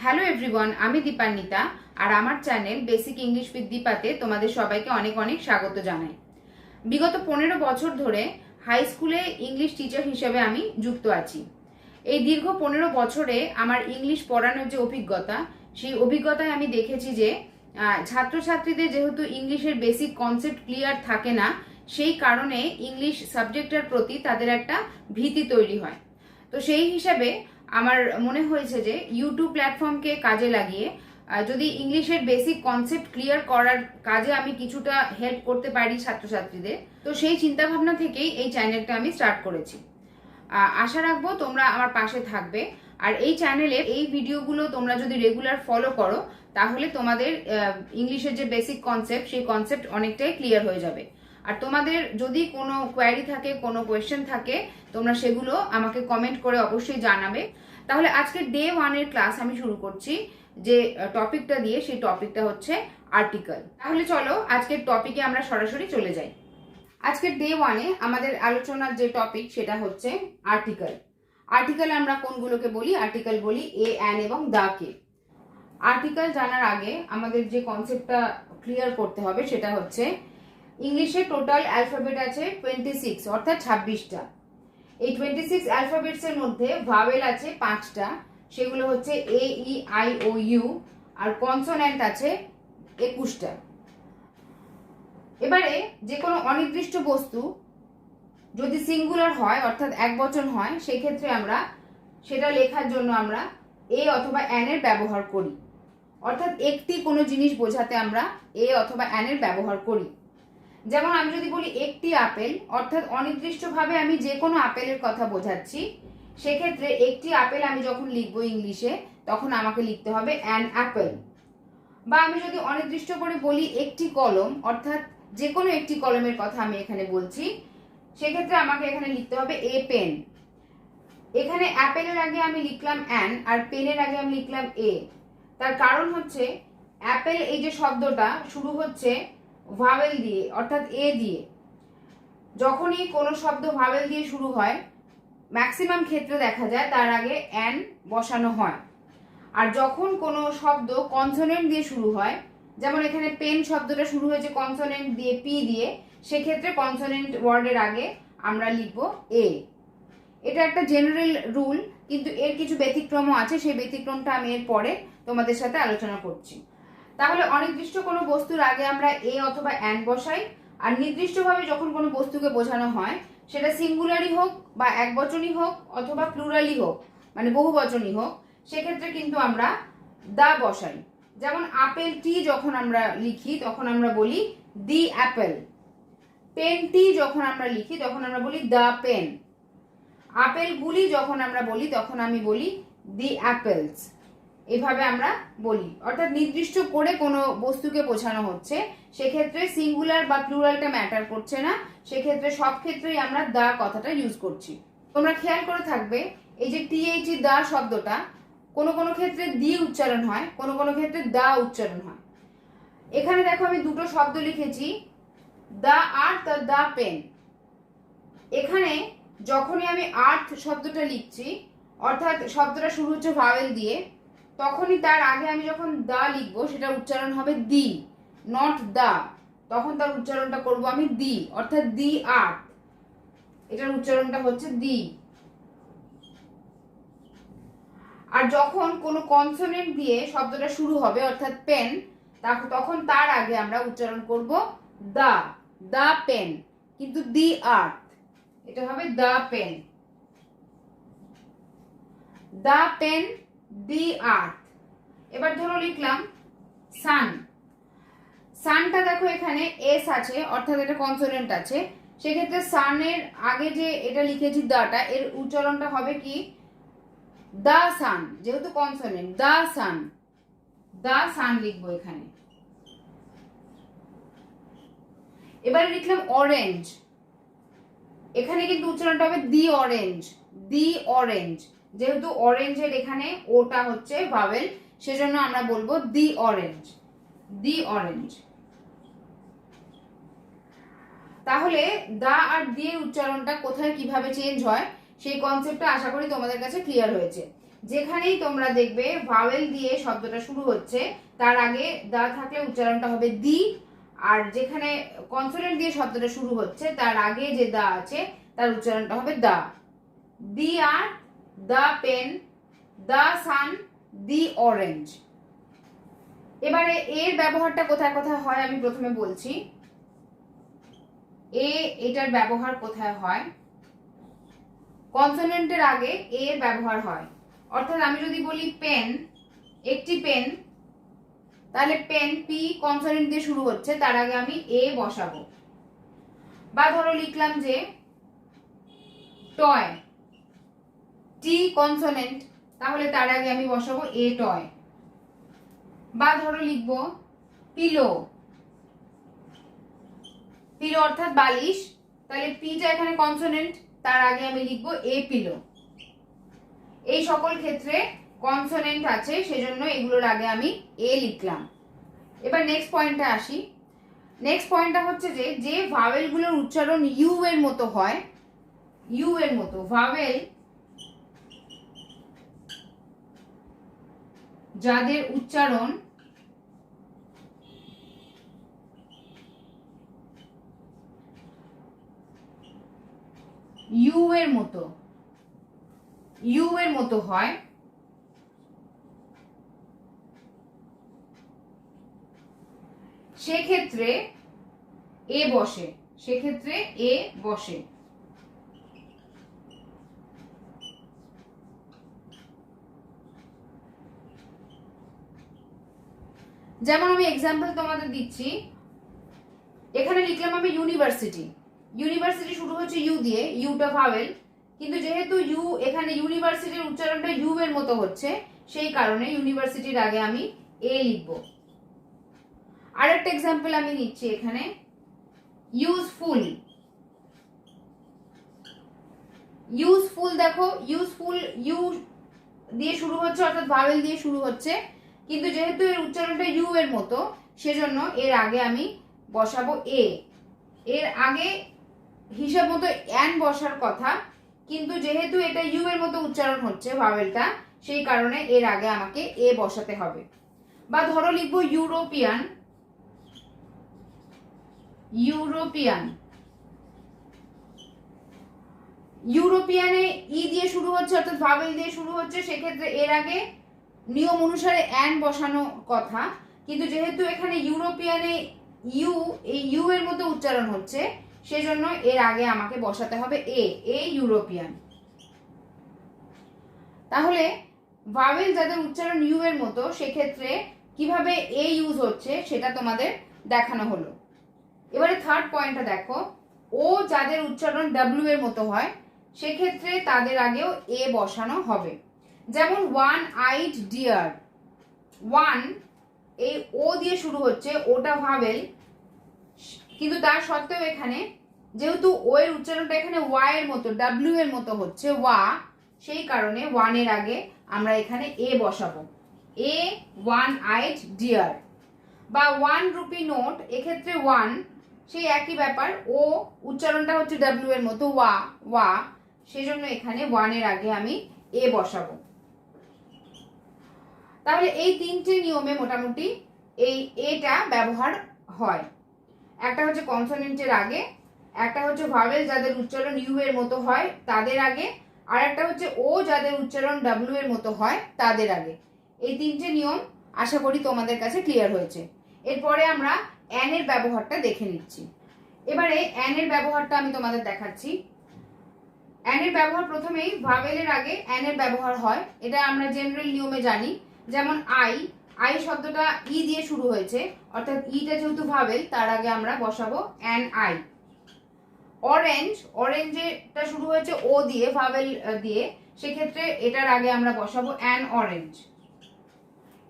Hello everyone, আমি দীপান্বিতা আর আমার channel basic English with দীপাতে তোমাদের সবাইকে অনেক অনেক স্বাগত জানাই। বিগত 15 বছর ধরে হাই স্কুলে ইংলিশ টিচার হিসেবে আমি যুক্ত আছি। এই দীর্ঘ 15 বছরে আমার ইংলিশ পড়ানোর যে অভিজ্ঞতা, সেই অভিজ্ঞতায় আমি দেখেছি যে ছাত্রছাত্রীদের যেহেতু ইংলিশের বেসিক কনসেপ্ট ক্লিয়ার থাকে না, সেই কারণে ইংলিশ সাবজেক্টের প্রতি তাদের একটা ভীতি তৈরি হয়। তো সেই হিসাবে আমার মনে হয়েছে যে ইউটিউব প্ল্যাটফর্মকে কাজে লাগিয়ে যদি ইংলিশের বেসিক কনসেপ্ট ক্লিয়ার করার কাজে আমি কিছুটা হেল্প করতে পারি ছাত্রছাত্রীদের, তো সেই চিন্তা ভাবনা থেকেই এই চ্যানেলটা আমি স্টার্ট করেছি। আশা রাখবো তোমরা আমার পাশে থাকবে। আর এই চ্যানেলে এই ভিডিওগুলো তোমরা যদি রেগুলার ফলো করো, তাহলে তোমাদের ইংলিশের যে বেসিক কনসেপ্ট, সেই কনসেপ্ট অনেকটাই ক্লিয়ার হয়ে যাবে। আর তোমাদের যদি কোনো কোয়ারি থাকে, কোনো কোয়েশ্চেন থাকে, তোমরা সেগুলো আমাকে কমেন্ট করে অবশ্যই জানাবে। তাহলে আজকে ডে 1 এর ক্লাস আমি শুরু করছি। যে টপিকটা দিয়ে, সেই টপিকটা হচ্ছে আর্টিকেল। তাহলে চলো আজকের টপিকে আমরা সরাসরি চলে যাই। আজকের ডে 1 এ আমাদের আলোচনার যে টপিক সেটা হচ্ছে আর্টিকেল। আর্টিকেল আমরা কোনগুলোকে বলি? আর্টিকেল বলি এ, অ্যান এবং দা কে। আর্টিকেল জানার আগে আমাদের যে কনসেপ্টটা ক্লিয়ার করতে হবে সেটা হচ্ছে ইংলিশে টোটাল অ্যালফাবেট আছে 26, অর্থাৎ 26টা। এই 26 অ্যালফাবেটস এর মধ্যে ভাওয়েল আছে 5টা, সেগুলো হচ্ছে A, E, I, O, U. আর কনসোন্যান্ট আছে 21টা। এবারে যে কোনো অনির্দিষ্ট বস্তু যদি সিঙ্গুলার হয়, অর্থাৎ একবচন হয়, সেক্ষেত্রে আমরা সেটা লেখার জন্য আমরা এ অথবা অ্যান এর ব্যবহার করি। অর্থাৎ একটি কোনো জিনিস বোঝাতে আমরা এ অথবা অ্যান এর ব্যবহার করি। যেমন আমি যদি বলি একটি আপেল, অর্থাৎ অনির্দিষ্টভাবে আমি যে কোনো আপেলের কথা বোঝাচ্ছি, সেক্ষেত্রে একটি আপেল আমি যখন লিখবো ইংলিশে, তখন আমাকে লিখতে হবে অ্যান অ্যাপেল। বা আমি যদি অনির্দিষ্ট করে বলি একটি কলম, অর্থাৎ যে কোনো একটি কলমের কথা আমি এখানে বলছি, সেক্ষেত্রে আমাকে এখানে লিখতে হবে এ পেন। এখানে অ্যাপেলের আগে আমি লিখলাম অ্যান, আর পেনের আগে আমি লিখলাম এ। তার কারণ হচ্ছে অ্যাপেল এই যে শব্দটা শুরু হচ্ছে ভাওয়েল দিয়ে, অর্থাৎ এ দিয়ে। যখনই কোনো শব্দ ভাওয়েল দিয়ে শুরু হয়, ম্যাক্সিমাম ক্ষেত্রে দেখা যায় তার আগে অ্যান বসানো হয়। আর যখন কোনো শব্দ কনসোনেন্ট দিয়ে শুরু হয়, যেমন এখানে পেন শব্দটা শুরু হয়েছে কনসোনেন্ট দিয়ে, পি দিয়ে, সেক্ষেত্রে কনসোনেন্ট ওয়ার্ডের আগে আমরা লিখব এ। এটা একটা জেনারেল রুল, কিন্তু এর কিছু ব্যতিক্রমও আছে। সেই ব্যতিক্রমটা আমি এর পরে তোমাদের সাথে আলোচনা করছি। তাহলে অনির্দিষ্ট কোনো বস্তুর আগে আমরা এ অথবা অ্যান বসাই। আর নির্দিষ্টভাবে যখন কোনো বস্তুকে বোঝানো হয়, সেটা সিঙ্গুলারই হোক বা একবচনই হোক অথবা প্লুরালই হোক, মানে বহুবচনই হোক, সেক্ষেত্রে কিন্তু আমরা দা বসাই। যেমন আপেলটি যখন আমরা লিখি তখন আমরা বলি দি অ্যাপেল। পেনটি যখন আমরা লিখি তখন আমরা বলি দ্য পেন। আপেলগুলি যখন আমরা বলি তখন আমি বলি দি অ্যাপেলস। এভাবে আমরা বলি। অর্থাৎ নির্দিষ্ট করে কোনো বস্তুকে বোঝানো হচ্ছে, সেক্ষেত্রে সিঙ্গুলার বা প্লুরালটা ম্যাটার করছে না, সেক্ষেত্রে সব ক্ষেত্রেই আমরা দা কথাটা ইউজ করছি। তোমরা খেয়াল করে থাকবে এই যে টিএইচি দা শব্দটা কোনো কোনো ক্ষেত্রে দি উচ্চারণ হয়, কোনো কোনো ক্ষেত্রে দা উচ্চারণ হয়। এখানে দেখো আমি দুটো শব্দ লিখেছি, দা আর্থ আর দা পেন। এখানে যখনই আমি আর্থ শব্দটা লিখছি, অর্থাৎ শব্দটা শুরু হচ্ছে ভাওয়েল দিয়ে, তখনই তার আগে আমি যখন দা লিখবো সেটা উচ্চারণ হবে দি, নট দা। তখন তার উচ্চারণটা করব আমি দি, অর্থাৎ দি আর্থ। এটার উচ্চারণটা হচ্ছে দি। আর যখন কোনো কনসোনেন্ট দিয়ে শব্দটা শুরু হবে, অর্থাৎ পেন, তখন তার আগে আমরা উচ্চারণ করব দা, দা পেন, কিন্তু দি আর্থ। এটা হবে দা পেন, দা পেন, দি আর্থ। এবার ধরো লিখলাম সান। সানটা দেখো এখানে এস আছে, অর্থাৎ এটা কনসোনেন্ট আছে, সেক্ষেত্রে সানের আগে যে এটা লিখেছি দাটা, এর উচ্চারণটা হবে কি দা সান। যেহেতু কনসোনেন্ট, দা সান, দা সান লিখবো এখানে। এবারে লিখলাম অরেঞ্জ। এখানে কিন্তু উচ্চারণটা হবে দি অরেঞ্জ, দি অরেঞ্জ। যেহেতু অরেঞ্জের এখানে ওটা হচ্ছে ভাওয়েল, সেজন্য আমরা বলবো দি অরেঞ্জ, দি অরেঞ্জ। তাহলে দা আর দি এর উচ্চারণটা কোথায় কিভাবে চেঞ্জ হয়, সেই কনসেপ্টটা আশা করি তোমাদের কাছে ক্লিয়ার হয়েছে। যেখানেই তোমরা দেখবে ভাওয়েল দিয়ে শব্দটা শুরু হচ্ছে তার আগে দা থাকলে উচ্চারণটা হবে দি, আর যেখানে কনসোনেন্ট দিয়ে শব্দটা শুরু হচ্ছে তার আগে যে দা আছে তার উচ্চারণটা হবে দা। দি আর, দা পেন, দা সান, দি অরেঞ্জ। এবারে এর ব্যবহারটা কোথায় কোথায় হয় আমি প্রথমে বলছি। এটার ব্যবহার কোথায় হয়? কনসোনেন্টের আগে এর ব্যবহার হয়। অর্থাৎ আমি যদি বলি পেন, একটি পেন, তাহলে পেন পি কনসোনেন্ট দিয়ে শুরু হচ্ছে, তার আগে আমি এ বসাবো। বা ধরো লিখলাম যে টয়, টি কনসোনেন্ট, তাহলে তার আগে আমি বসাবো এ টয়। বা ধরো লিখবো পিলো, পিলো অর্থাৎ বালিশ, তাহলে পিটা এখানে কনসোনেন্ট, তার আগে আমি লিখবো এ পিলো। এই সকল ক্ষেত্রে কনসোনেন্ট আছে, সেজন্য এগুলোর আগে আমি এ লিখলাম। এবার নেক্সট পয়েন্টে আসি। নেক্সট পয়েন্টটা হচ্ছে যে যে ভাওয়েলগুলোর উচ্চারণ ইউ এর মতো হয়, ইউ এর মতো ভাওয়েল যাদের উচ্চারণ ইউ এর মতো, ইউ এর মতো হয়, সেক্ষেত্রে এ বসে, সেক্ষেত্রে এ বসে। যেমন আমি এক্সাম্পল তোমাদের দিচ্ছি, এখানে লিখলাম আমি ইউনিভার্সিটি, ইউনিভার্সিটি শুরু হচ্ছে ইউ দিয়ে, ইউটা ভাওয়েল, কিন্তু যেহেতু ইউ এখানে ইউনিভার্সিটির উচ্চারণটা ইউ এর মতো হচ্ছে, সেই কারণে ইউনিভার্সিটির আগে আমি এ লিখব। আরেকটা এক্সাম্পল আমি নিচ্ছি এখানে, ইউজফুল, ইউজফুল দেখো ইউজফুল ইউ দিয়ে শুরু হচ্ছে অর্থাৎ ভাওয়েল দিয়ে শুরু হচ্ছে, কিন্তু যেহেতু এর উচ্চারণটা ইউ এর মতো সেজন্য এর আগে আমি বসাবো এ। এর আগে হিসাব মতো অ্যান বসার কথা, কিন্তু যেহেতু এটা ইউ এর মতো উচ্চারণ হচ্ছে ভাওয়েলটা, সেই কারণে এর আগে আমাকে এ বসাতে হবে। বা ধরো লিখবো ইউরোপিয়ান, ইউরোপিয়ান, ইউরোপিয়ানে ই দিয়ে শুরু হচ্ছে অর্থাৎ ভাওয়েল দিয়ে শুরু হচ্ছে, সেক্ষেত্রে এর আগে নিয়ম অনুসারে অ্যান বসানো কথা, কিন্তু যেহেতু এখানে ইউরোপিয়ানে ইউ, এই ইউ এর মতো উচ্চারণ হচ্ছে, সেজন্য এর আগে আমাকে বসাতে হবে এ, এ ইউরোপিয়ান। তাহলে ভাওয়েল যাদের উচ্চারণ ইউ এর মতো সেক্ষেত্রে কিভাবে এ ইউজ হচ্ছে সেটা তোমাদের দেখানো হলো। এবারে থার্ড পয়েন্টটা দেখো, ও যাদের উচ্চারণ ডাব্লিউ এর মতো হয় সেক্ষেত্রে তাদের আগেও এ বসানো হবে। যেমন ওয়ান আইড ডিয়ার, ওয়ান এই ও দিয়ে শুরু হচ্ছে, ওটা ভাওয়েল, কিন্তু তার সত্ত্বেও এখানে যেহেতু ও এর উচ্চারণটা এখানে ওয়া এর মতো, ডাব্লিউ এর মতো হচ্ছে ওয়া, সেই কারণে ওয়ান এর আগে আমরা এখানে এ বসাবো, এ ওয়ান আইড ডিয়ার। বা 1 রুপি নোট, এক্ষেত্রে ওয়ান সেই একই ব্যাপার, ও উচ্চারণটা হচ্ছে ডাব্লিউ এর মতো ওয়া, ওয়া, সেজন্য এখানে ওয়ান এর আগে আমি এ বসাবো। তাহলে এই তিনটে নিয়মে মোটামুটি এই এটা ব্যবহার হয়। একটা হচ্ছে কনসোনেন্টের আগে, একটা হচ্ছে ভাওয়েল যাদের উচ্চারণ ইউ এর মতো হয় তাদের আগে, আর একটা হচ্ছে ও যাদের উচ্চারণ ডাব্লিউ এর মতো হয় তাদের আগে। এই তিনটে নিয়ম আশা করি তোমাদের কাছে ক্লিয়ার হয়েছে। এরপরে আমরা অ্যান এর ব্যবহারটা দেখে নিচ্ছি। এবারে অ্যান এর ব্যবহারটা আমি তোমাদের দেখাচ্ছি। অ্যান এর ব্যবহার প্রথমেই ভাওয়েলের আগে অ্যান এর ব্যবহার হয়, এটা আমরা জেনারেল নিয়মে জানি। যেমন আই, আই শব্দটা ই দিয়ে শুরু হয়েছে অর্থাৎ ইটা যেহেতু ভাওয়েল তার আগে আমরা বসাবো অ্যান আই। অরেঞ্জ, অরেঞ্জেটা শুরু হয়েছে ও দিয়ে, ভাওয়েল দিয়ে, সেক্ষেত্রে এটার আগে আমরা বসাবো অ্যান অরেঞ্জ।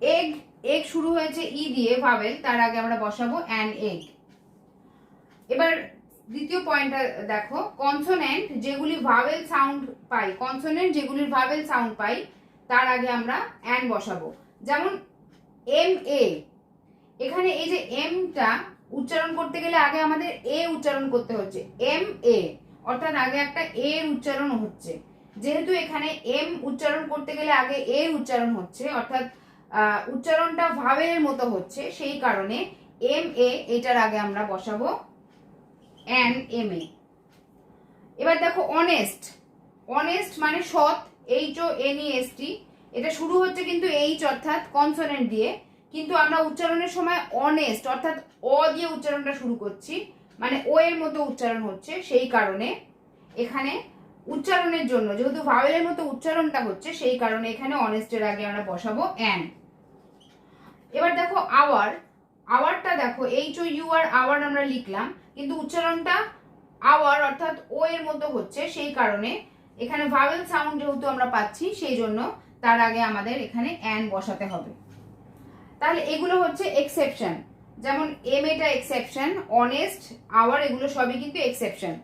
এগ, এগ শুরু হয়েছে ই দিয়ে ভাওয়েল, তার আগে আমরা বসাবো অ্যান এগ। এবার দ্বিতীয় পয়েন্টটা দেখো, কনসোনেন্ট যেগুলি ভাওয়েল সাউন্ড পাই, কনসোনেন্ট যেগুলির ভাওয়েল সাউন্ড পাই তার আগে আমরা অ্যান বসাবো। যেমন এম এ, এখানে এই যে এমটা উচ্চারণ করতে গেলে আগে আমাদের এ উচ্চারণ করতে হচ্ছে, এম এ অর্থাৎ আগে একটা এ উচ্চারণ হচ্ছে, যেহেতু এখানে এম উচ্চারণ করতে গেলে আগে এর উচ্চারণ হচ্ছে, অর্থাৎ উচ্চারণটা ভাওয়েলের মতো হচ্ছে, সেই কারণে এম এ এটার আগে আমরা বসাবো এন এম এ। এবার দেখো অনেস্ট, অনেস্ট মানে সৎ, H O N E S T, এটা শুরু হচ্ছে কিন্তু এইচ অর্থাৎ কনসোনেন্ট দিয়ে, কিন্তু আমরা উচ্চারণের সময় অনেস্ট অর্থাৎ অ দিয়ে উচ্চারণটা শুরু করছি, মানে ও এর মতো উচ্চারণ হচ্ছে, সেই কারণে এখানে উচ্চারণের জন্য যেহেতু ভাওয়েলের মতো উচ্চারণটা হচ্ছে, সেই কারণে এখানে অনেস্টের আগে আমরা বসাবো অ্যান। এবার দেখো আওয়ার, আওয়ারটা দেখো H O U R hour আমরা লিখলাম, কিন্তু উচ্চারণটা আওয়ার অর্থাৎ ও এর মতো হচ্ছে, সেই কারণে এখানে ভাওয়েল সাউন্ড যেহেতু আমরা পাচ্ছি, সেই জন্য তার আগে আমাদের এখানে অ্যান বসাতে হবে। তাহলে এগুলো হচ্ছে এক্সেপশন, যেমন এম এটা এক্সেপশন, অনেস্ট, আওয়ার এগুলো সবই কিন্তু এক্সেপশন।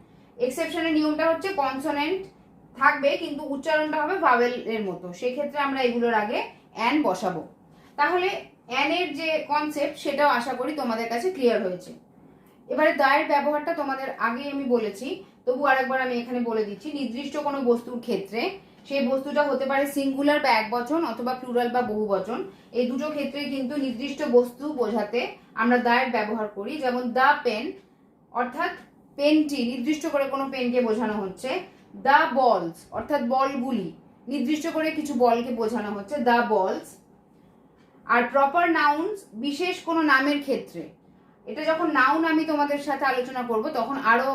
এক্সেপশনের নিয়মটা হচ্ছে কনসোনেন্ট থাকবে কিন্তু উচ্চারণটা হবে ভাওয়েল এর মতো, সেই ক্ষেত্রে আমরা এগুলোর আগে অ্যান বসাবো। তাহলে অ্যান এর যে কনসেপ্ট সেটাও আশা করি তোমাদের কাছে ক্লিয়ার হয়েছে। এবারে দায়ের ব্যবহারটা তোমাদের আগে আমি বলেছি, তবু আরেকবার আমি এখানে বলে দিচ্ছি। নির্দিষ্ট কোনো বস্তুর ক্ষেত্রে সেই বস্তুটা হতে পারে সিঙ্গুলার বা একবচন অথবা প্লুরাল বা বহুবচন, এই দুটো ক্ষেত্রে কিন্তু নির্দিষ্ট বস্তু বোঝাতে আমরা দায়ের ব্যবহার করি। যেমন দ্য পেন অর্থাৎ পেনটি, নির্দিষ্ট করে কোনো পেনকে বোঝানো হচ্ছে। দ্য বলস অর্থাৎ বলগুলি, নির্দিষ্ট করে কিছু বলকে বোঝানো হচ্ছে দ্য বলস। আর প্রপার নাউন্স বিশেষ কোনো নামের ক্ষেত্রে, এটা যখন নাউন আমি তোমাদের সাথে আলোচনা করব তখন আরো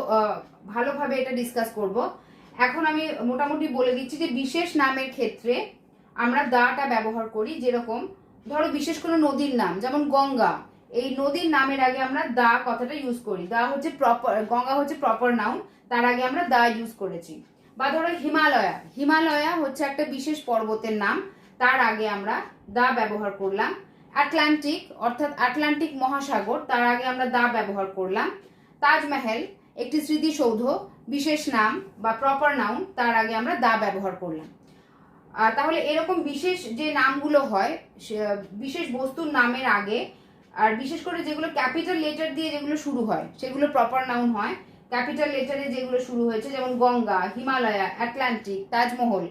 ভালোভাবে এটা ডিসকাস করব। এখন আমি মোটামুটি বলে দিচ্ছি যে বিশেষ নামের ক্ষেত্রে আমরা দাটা ব্যবহার করি। যেরকম ধরো বিশেষ কোনো নদীর নাম, যেমন গঙ্গা, এই নদীর নামের আগে আমরা দা কথাটা ইউজ করি। দা হচ্ছে প্রপার, গঙ্গা হচ্ছে প্রপার নাউন, তার আগে আমরা দা ইউজ করেছি। বা ধরো হিমালয়া, হিমালয়া হচ্ছে একটা বিশেষ পর্বতের নাম, তার আগে আমরা দা ব্যবহার করলাম। আটলান্টিক অর্থাৎ আটলান্টিক মহাসাগর, তার আগে আমরা দা ব্যবহার করলাম। তাজমহল একটি স্মৃতিসৌধ, বিশেষ নাম বা প্রপার নাউন, তার আগে আমরা দা ব্যবহার করলাম। তাহলে এরকম বিশেষ যে নামগুলো হয় বিশেষ বস্তুর নামের আগে, আর বিশেষ করে যেগুলো ক্যাপিটাল লেটার দিয়ে যেগুলো শুরু হয় সেগুলো প্রপার নাউন হয়। ক্যাপিটাল লেটারে যেগুলো শুরু হয়েছে যেমন গঙ্গা, হিমালয়া, আটলান্টিক, তাজমহল,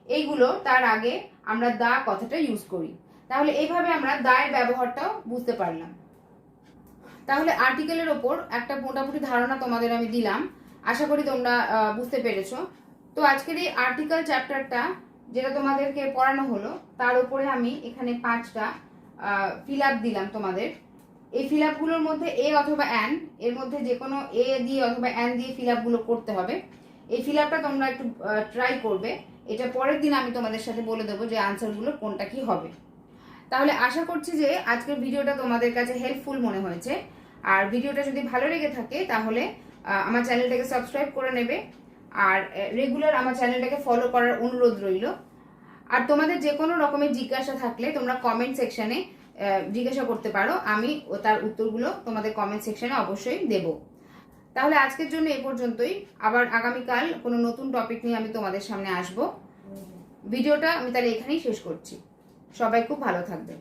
এইগুলো তার আগে আমরা দা কথাটা ইউজ করি। তাহলে এইভাবে আমরা দায়ের ব্যবহারটাও বুঝতে পারলাম। তাহলে আর্টিকেলের ওপর একটা মোটামুটি ধারণা তোমাদের আমি দিলাম, আশা করি তোমরা বুঝতে পেরেছো। তো আজকের এই আর্টিকেল চ্যাপ্টারটা যেটা তোমাদেরকে পড়ানো হলো, তার উপরে আমি এখানে 5টা ফিল আপ দিলাম তোমাদের। এই ফিল আপগুলোর মধ্যে এ অথবা অ্যান, এর মধ্যে যে কোনো এ দিয়ে অথবা অ্যান দিয়ে ফিল আপগুলো করতে হবে। এই ফিল আপটা তোমরা একটু ট্রাই করবে, এটা পরের দিন আমি তোমাদের সাথে বলে দেবো যে আনসারগুলো কোনটা কি হবে। তাহলে আশা করছি যে আজকের ভিডিওটা তোমাদের কাছে হেল্পফুল মনে হয়েছে। আর ভিডিওটা যদি ভালো লেগে থাকে তাহলে আমার চ্যানেলটাকে সাবস্ক্রাইব করে নেবে, আর রেগুলার আমার চ্যানেলটাকে ফলো করার অনুরোধ রইল। আর তোমাদের যে কোনো রকমের জিজ্ঞাসা থাকলে তোমরা কমেন্ট সেকশনে জিজ্ঞাসা করতে পারো, আমি তার উত্তরগুলো তোমাদের কমেন্ট সেকশনে অবশ্যই দেব। তাহলে আজকের জন্য এ পর্যন্তই, আবার আগামীকাল কোনো নতুন টপিক নিয়ে আমি তোমাদের সামনে আসব। ভিডিওটা আমি তাহলে এখানেই শেষ করছি। সবাই খুব ভালো থাকবে।